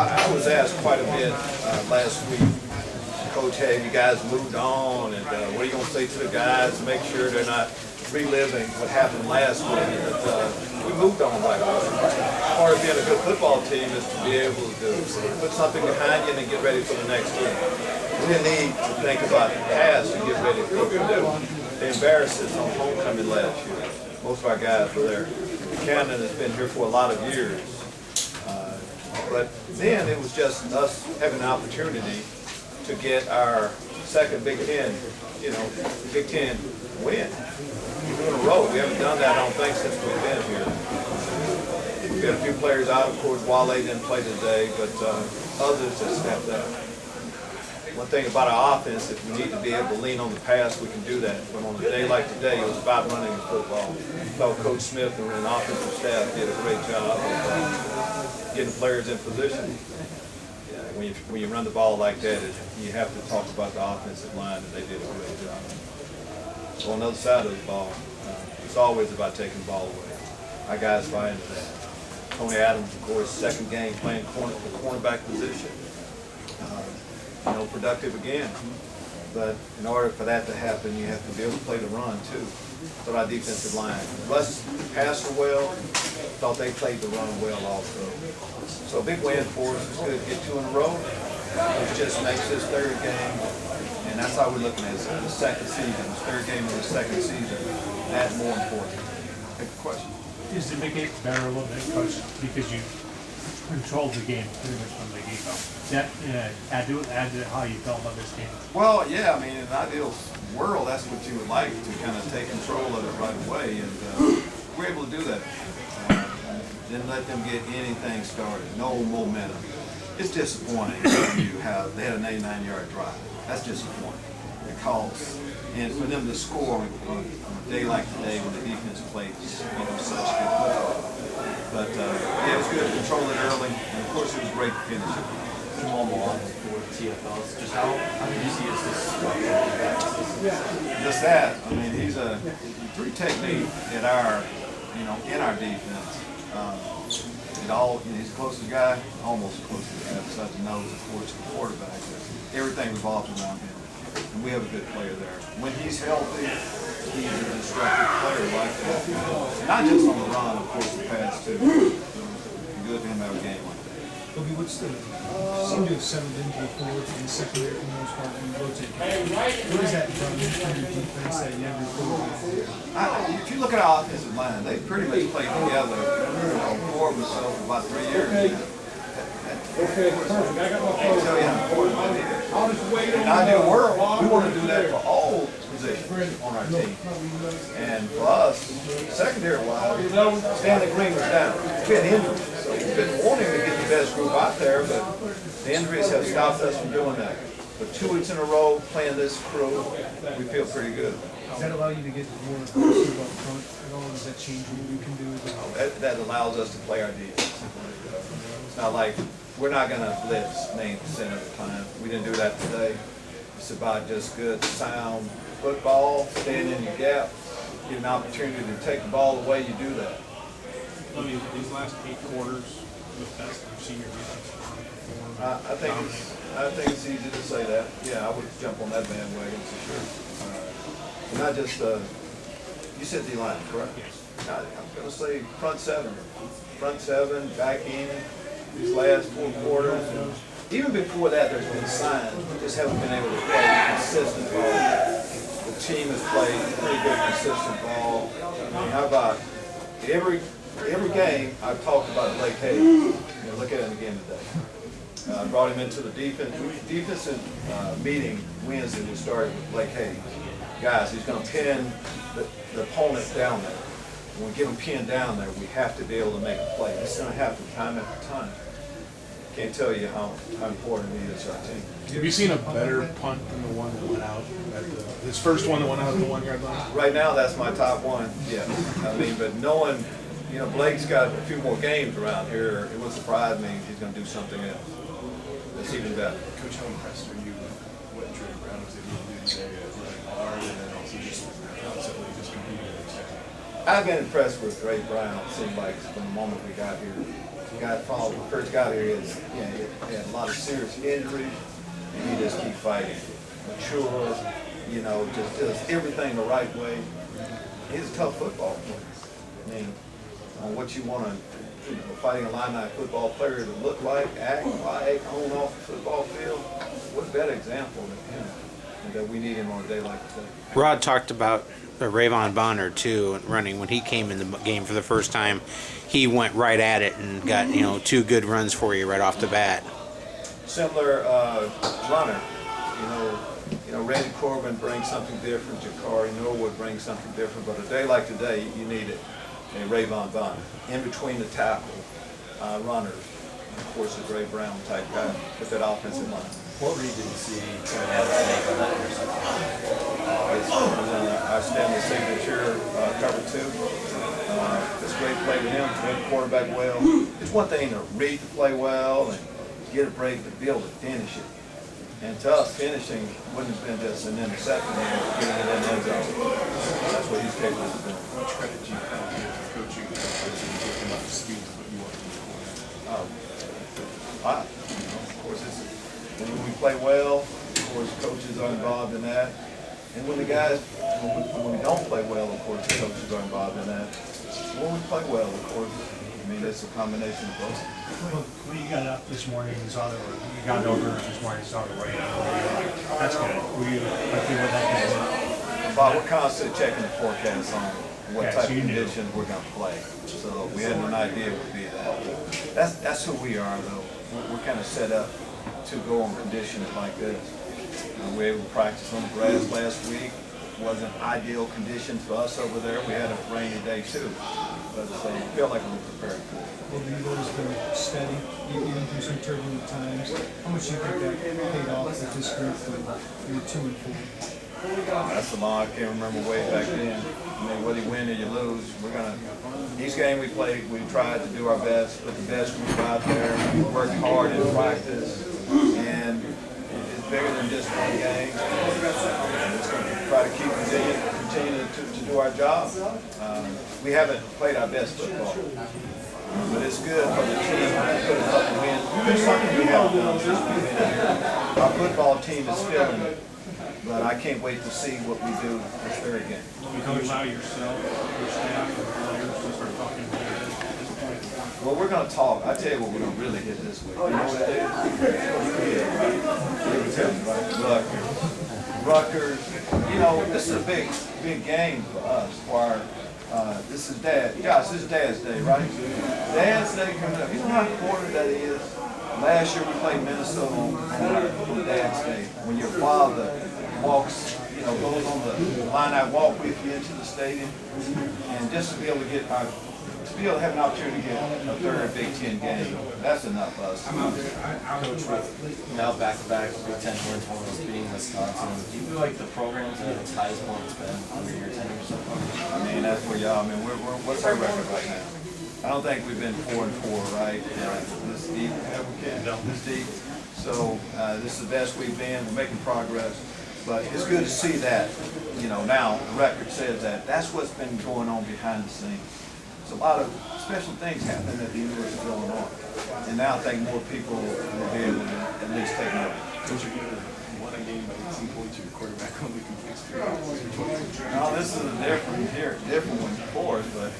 I was asked quite a bit last week, Coach, have you guys moved on, and what are you going to say to the guys to make sure they're not reliving what happened last week? But, we moved on right away. Part of being a good football team is to be able to put something behind you and then get ready for the next week. We didn't need to think about the past to get ready for Purdue. They embarrassed us on homecoming last year. Most of our guys were there. Camden has been here for a lot of years. But then it was just us having an opportunity to get our second Big Ten, Big Ten win. We're in a row. We haven't done that, I don't think, since we've been here. We got a few players out, of course. Wale didn't play today, but others have stepped up. One thing about our offense, if we need to be able to lean on the past, we can do that. But on a day like today, it was about running the football. I thought Coach Smith and the offensive staff did a great job of getting players in position. When you run the ball like that, you have to talk about the offensive line, and they did a great job. So on the other side of the ball, it's always about taking the ball away. Our guys buy into that. Tony Adams, of course, second game playing the cornerback position. Productive again. But in order for that to happen, you have to be able to play the run too. So our defensive line, Russ passed her well. Thought they played the run well also. So a big win for us. It's good to get 2 in a row. It just makes this third game, and that's how we're looking at it. The second season, the third game of the second season. That's more important. Take a question. Does it make it better a little bit, Coach, because you controlled the game pretty much from the get-go? That add to how you felt about this game? Well, yeah, I mean, in an ideal world, that's what you would like, to kind of take control of it right away, and we're able to do that. Didn't let them get anything started, no momentum. It's disappointing when they had an 89-yard drive. That's disappointing. Because, and for them to score on a day like today when the defense plays, such good football. But yeah, it was good to control it early, and of course it was great to finish it. Normal on for TFLs. Just how easy is this structure? Just that. I mean, he's a 3 technique at our, in our defense. He's the closest guy, almost the closest guy, besides the nose, of course, the quarterback. Everything revolves around him. And we have a good player there. When he's healthy, he's a disruptive player like that. Not just on the run, of course, the pass too. Good to him to have a game like that. Lovie, what's the seem to have settled into the forwards in the secondary for the most part when you rotate? What has that done to your defense that you never thought? If you look at our offensive line, they pretty much played together, for themselves for about 3 years. Okay, perfect. I got my I tell you how important that is. I'll just wait In an ideal world, we want to do that for all positions on our team. And for us, secondary-wise, Stanley Green was down. He's been injured, so we've been wanting to get the best group out there, but the injuries have stopped us from doing that. But 2 weeks in a row playing this crew, we feel pretty good. Does that allow you to get more aggressive up front at all? Does that change what you can do? That allows us to play our defense. It's not like we're not going to blitz 90% of the time. We didn't do that today. It's about just good, sound football, staying in your gap, get an opportunity to take the ball away, you do that. I mean, these last 8 quarters, the best you've seen your defense perform. I think it's easy to say that. Yeah, I would jump on that bandwagon for sure. Not just, you said D-line, correct? Yes. I'm going to say front seven, back end, these last 4 quarters. And even before that, there's been signs. We just haven't been able to play consistent ball. The team has played pretty good, consistent ball. I mean, how about every game I've talked about Blake Hayes. Look at him again today. I brought him into the defensive meeting Wednesday. We started with Blake Hayes. Guys, he's going to pin the opponent down there. When we get him pinned down there, we have to be able to make a play. It's going to happen time after time. Can't tell you how important he is to our team. Have you seen a better punt than the one that went out? His first one that went out at the 1-yard line? Right now, that's my top one. Yeah, I mean, but knowing, Blake's got a few more games around here, it would surprise me if he's going to do something else that's even better. Coach, how impressed are you with what Dre Brown was able to do today, running hard, and then also just constantly just competing? I've been impressed with Dre Brown. It seemed like from the moment we got here. got followed when Kurt's got here, he had a lot of serious injuries, and he just keep fighting. Mature, just does everything the right way. He's a tough football player. I mean, what you want to, fighting a Illini football player to look like, act like, on off the football field, what better example than him? And that we need him on a day like today. Rod talked about Rayvon Bonner too, running when he came in the game for the first time. He went right at it and got 2 good runs for you right off the bat. Similar runner, Randy Corbin brings something different. Jakari Norwood brings something different. But a day like today, you need it. And Rayvon Bonner in between the tackle runners. And of course, the Dre Brown type guy with that offensive line. What read did you see Terry Adams make on that interception? It's an outstanding signature, cover 2. It's a great play with him, read the quarterback well. It's one thing to read the play well and get a break to be able to finish it. And to us, finishing wouldn't have been just an interception, getting it in the end zone. That's what he's capable of doing. How much credit do you have to give coaching and talking about the speed of what you want to do? Of course, when we play well, of course, coaches are involved in that. And when we don't play well, of course, the coaches are involved in that. When we play well, of course, it's a combination of both. When you got up this morning and saw you got over this morning and saw the rain, that's good. Were you happy with that? Bob, we're constantly checking the forecast on what type of so you knew. conditions we're going to play. So we had an idea it would be that. That's who we are, though. We're kind of set up to go on conditions like this. We were able to practice on the grass last week. It wasn't ideal conditions for us over there. We had a rainy day, too. But we feel like we're prepared for it. Well, you've always been steady, even through some turbulent times. How much do you think that paid off with this group when you're 2 and 4? That's a long, I can't remember way back then. Whether you win or you lose, each game we played, we tried to do our best, put the best group out there, worked hard in practice, and it's bigger than just one game. And it's going to try to keep continue to do our job. We haven't played our best football, but it's good for the team to put us up and win. There's something we haven't done since we've been here. Our football team is feeling it, but I can't wait to see what we do this very game. You can allow yourself, your staff, and players to start talking about it at this point. Well, we're going to talk. I tell you what we're going to really hit this week. You know what it is? Look, Rutgers. This is a big game for us. This is this is Dad's Day, right? Dad's Day coming up. You know how important that is? Last year we played Minnesota on Dad's Day. When your father walks, goes on the line walk with you into the stadium, and just to be able to have an opportunity to get a third Big Ten game, that's enough for us. Coach, with now back-to-back Big Ten wins, one of those beating Wisconsin, do you feel like the program's at its highest point it's been under your tenure so far? That's where y'all. What's our record right now? I don't think we've been 4-4, right? This deep, this deep. So this is the best we've been. We're making progress, but it's good to see that. Now the record says that. That's what's been going on behind the scenes. There's a lot of special things happening at the university going on, and now I think more people will be able to at least take note. Coach, you won a game by 18 points. Your quarterback only completes 3 passes. No, this is a different one for us, but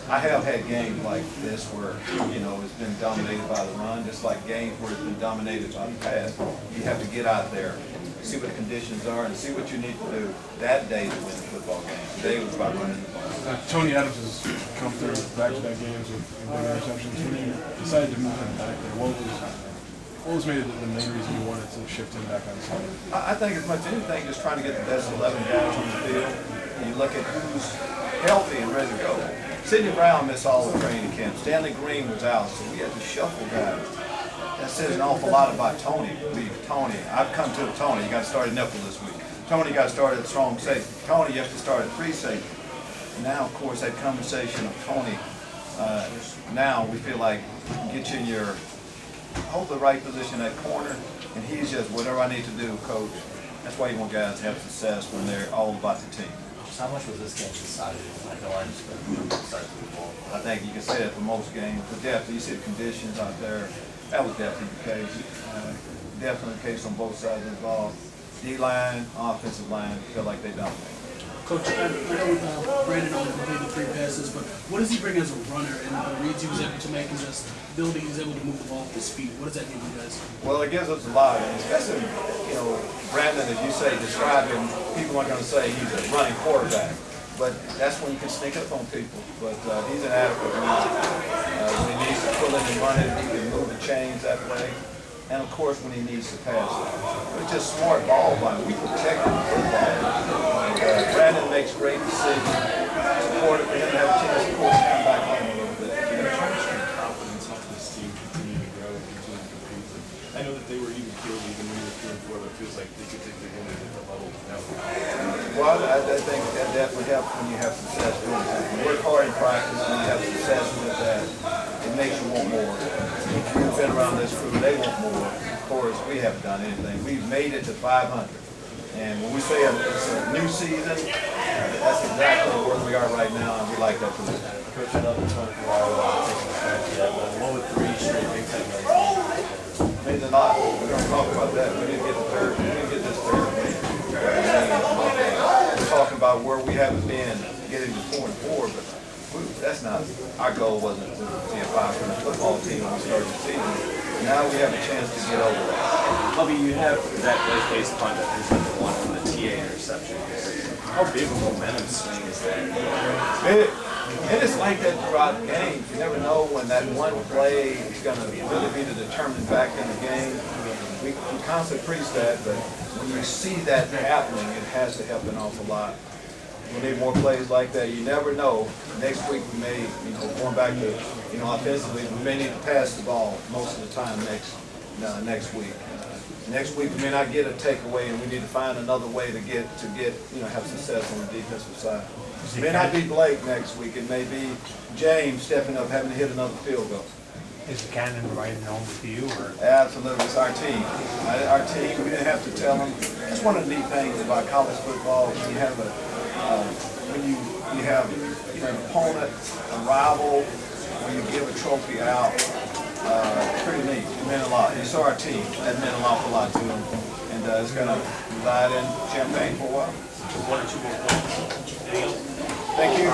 I have had games like this where it's been dominated by the run, just like games where it's been dominated by the pass. You have to get out there, see what the conditions are, and see what you need to do that day to win the football game. Today was about running the ball. Tony Adams has come through back-to-back games with big interceptions. When you decided to move him back there, what was maybe the main reason you wanted to shift him back on the side? I think as much as anything, just trying to get the best 11 guys on the field. And you look at who's healthy and ready to go. Sidney Brown missed all the training camp. Stanley Green was out, so we had to shuffle guys. That says an awful lot about Tony. I've come to Tony. You got to start at nickel this week. Tony got started at strong safety. Tony, you have to start at free safety. Now, of course, that conversation of Tony, now we feel like get you in your hold the right position at corner, and he's just whatever I need to do, coach. That's why you want guys to have success when they're all about the team. How much was this game decided? I know I just decided to ball. I think you can say that for most games. The depth, you see the conditions out there. That was definitely the case. Definitely the case on both sides of the ball. D-line, offensive line, feel like they dominated. Coach, I know Brandon only completed 3 passes, but what does he bring as a runner and the reads he was able to make and just building he was able to move the ball with his feet? What does that give you guys? Well, it gives us a lot, and especially, Brandon, as you say, describe him, people aren't going to say he's a running quarterback, but that's when you can sneak up on people. But he's an adequate runner. When he needs to pull in and run it, he can move the chains that way. And of course, when he needs to pass it. It's just smart ball by him. We protect him football. Brandon makes great decisions. It's important for him to have a chance to come back home a little bit. Chemistry and confidence help this team continue to grow and continue to compete. I know that they were even killed even when you were 2-4, but it feels like they could take the game to a different level now. Well, I think that definitely helps when you have success doing that. You work hard in practice, when you have success with that, it makes you want more. You've been around this crew, they want more. Of course, we haven't done anything. We've made it to 500. And when we say it's a new season, that's exactly where we are right now, and we like that position. Coach, I know the 24 hour taking effect yet, but what would 3 straight Big Ten games Means a lot. We're going to talk about that. We need to get the third. We need to get this third win. We're talking about where we haven't been, getting to 4-4, but that's not our goal. Wasn't to be a 500 football team when we started the season. Now we have a chance to get over that. Lovie, you have that late-based punt that is number 1 from the TA interception. How big of a momentum swing is that? And it's like that throughout games. You never know when that one play is going to really be the determining factor in the game. We constantly preach that, but when you see that happening, it has to help an awful lot. We need more plays like that. You never know. Next week we may, going back to, offensively, we may need to pass the ball most of the time next week. Next week we may not get a takeaway, and we need to find another way to get have success on the defensive side. It may not be Blake next week. It may be James stepping up, having to hit another field goal. Is the cannon riding home with you, or? Absolutely, it's our team. Our team. We didn't have to tell them. That's one of the neat things about college football. When you have you have an opponent, a rival, when you give a trophy out, it's pretty neat. It meant a lot. You saw our team. That meant an awful lot to them, and it's going to reside in Champaign for a while. One or two more points. Thank you.